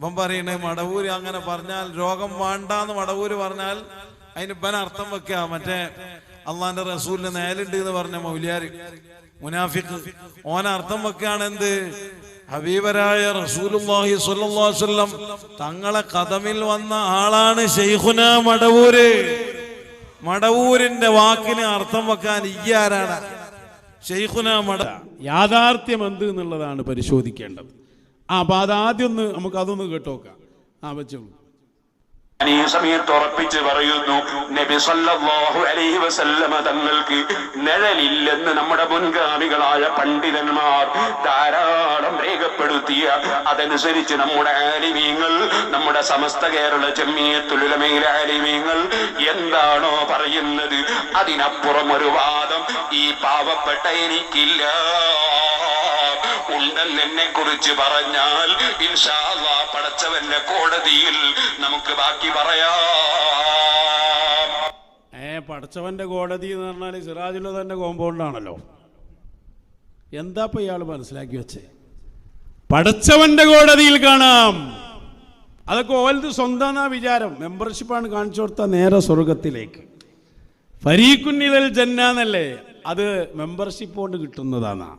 ഇവൻ പറയണേ മടവൂര് അങ്ങനെ പറഞ്ഞാൽ രോഗം വേണ്ടാന്ന് മടവൂര് പറഞ്ഞാൽ അതിന് ഇവൻ അർത്ഥം വെക്കുക മറ്റേ അള്ളാന്റെ റസൂലിന് നേലുണ്ട് എന്ന് പറഞ്ഞ മൗലിയാര് മുനാഫിഖ് ഓനർത്ഥം വെക്കുകയാണ് എന്ത് ഹബീബരായ റസൂലുള്ളാഹി സ്വല്ലല്ലാഹു അലൈഹി വസല്ലം തങ്ങളെ ഖദമിൽ വന്ന ആളാണ് ശൈഖുന മടവൂര്. മടവൂരിന്റെ വാക്കിന് അർത്ഥം വെക്കാൻ ഇയ്യാരാണ് ശൈഖുന മട. യാഥാർത്ഥ്യം എന്ത് എന്നുള്ളതാണ് പരിശോധിക്കേണ്ടത്. അപ്പൊ അതാദ്യം നമുക്ക് അതൊന്ന് കേട്ടോക്കാം. വെച്ചോളൂ. ഈ സമയത്ത് ഉറപ്പിച്ച് പറയുന്നു, നബി സല്ലല്ലാഹു അലൈഹി വസല്ലമ തങ്ങൾക്ക് നിഴലില്ലെന്ന് നമ്മുടെ മുൻഗാമികളായ പണ്ഡിതന്മാർ ധാരാളം രേഖപ്പെടുത്തിയ, അതനുസരിച്ച് നമ്മുടെ ആലിമീങ്ങൾ, നമ്മുടെ സമസ്ത കേരള ജംഇയ്യത്തുൽ ഉലമയിലെ ആലിമീങ്ങൾ എന്താണോ പറയുന്നത് അതിനപ്പുറം ഒരു വാദം ഈ പാവപ്പെട്ട എനിക്കില്ല. ഉണ്ടെന്നെ കുറിച്ച് പറഞ്ഞാൽ ഇൻഷാ അല്ലാഹ് പടച്ചവന്റെ കോടതിയിൽ നമുക്ക് ബാക്കി പറയാം. പടച്ചവന്റെ കോടതി എന്ന് പറഞ്ഞാൽ സിറാജുലുദന്റെ കോമ്പൗണ്ടാണല്ലോ. എന്താ ഇപ്പൊ ഇയാൾ മനസ്സിലാക്കി വെച്ചേ? പടച്ചവന്റെ കോടതിയിൽ കാണാം. അതൊക്കെ ഓലത് സ്വന്തം വിചാരം. മെമ്പർഷിപ്പാണ് കാണിച്ചു കൊടുത്ത നേരെ സ്വർഗത്തിലേക്ക്. ഫരീഖുന്നിൽ ജന്ന എന്നല്ലേ, അത് മെമ്പർഷിപ്പ് കൊണ്ട് കിട്ടുന്നതാണ്.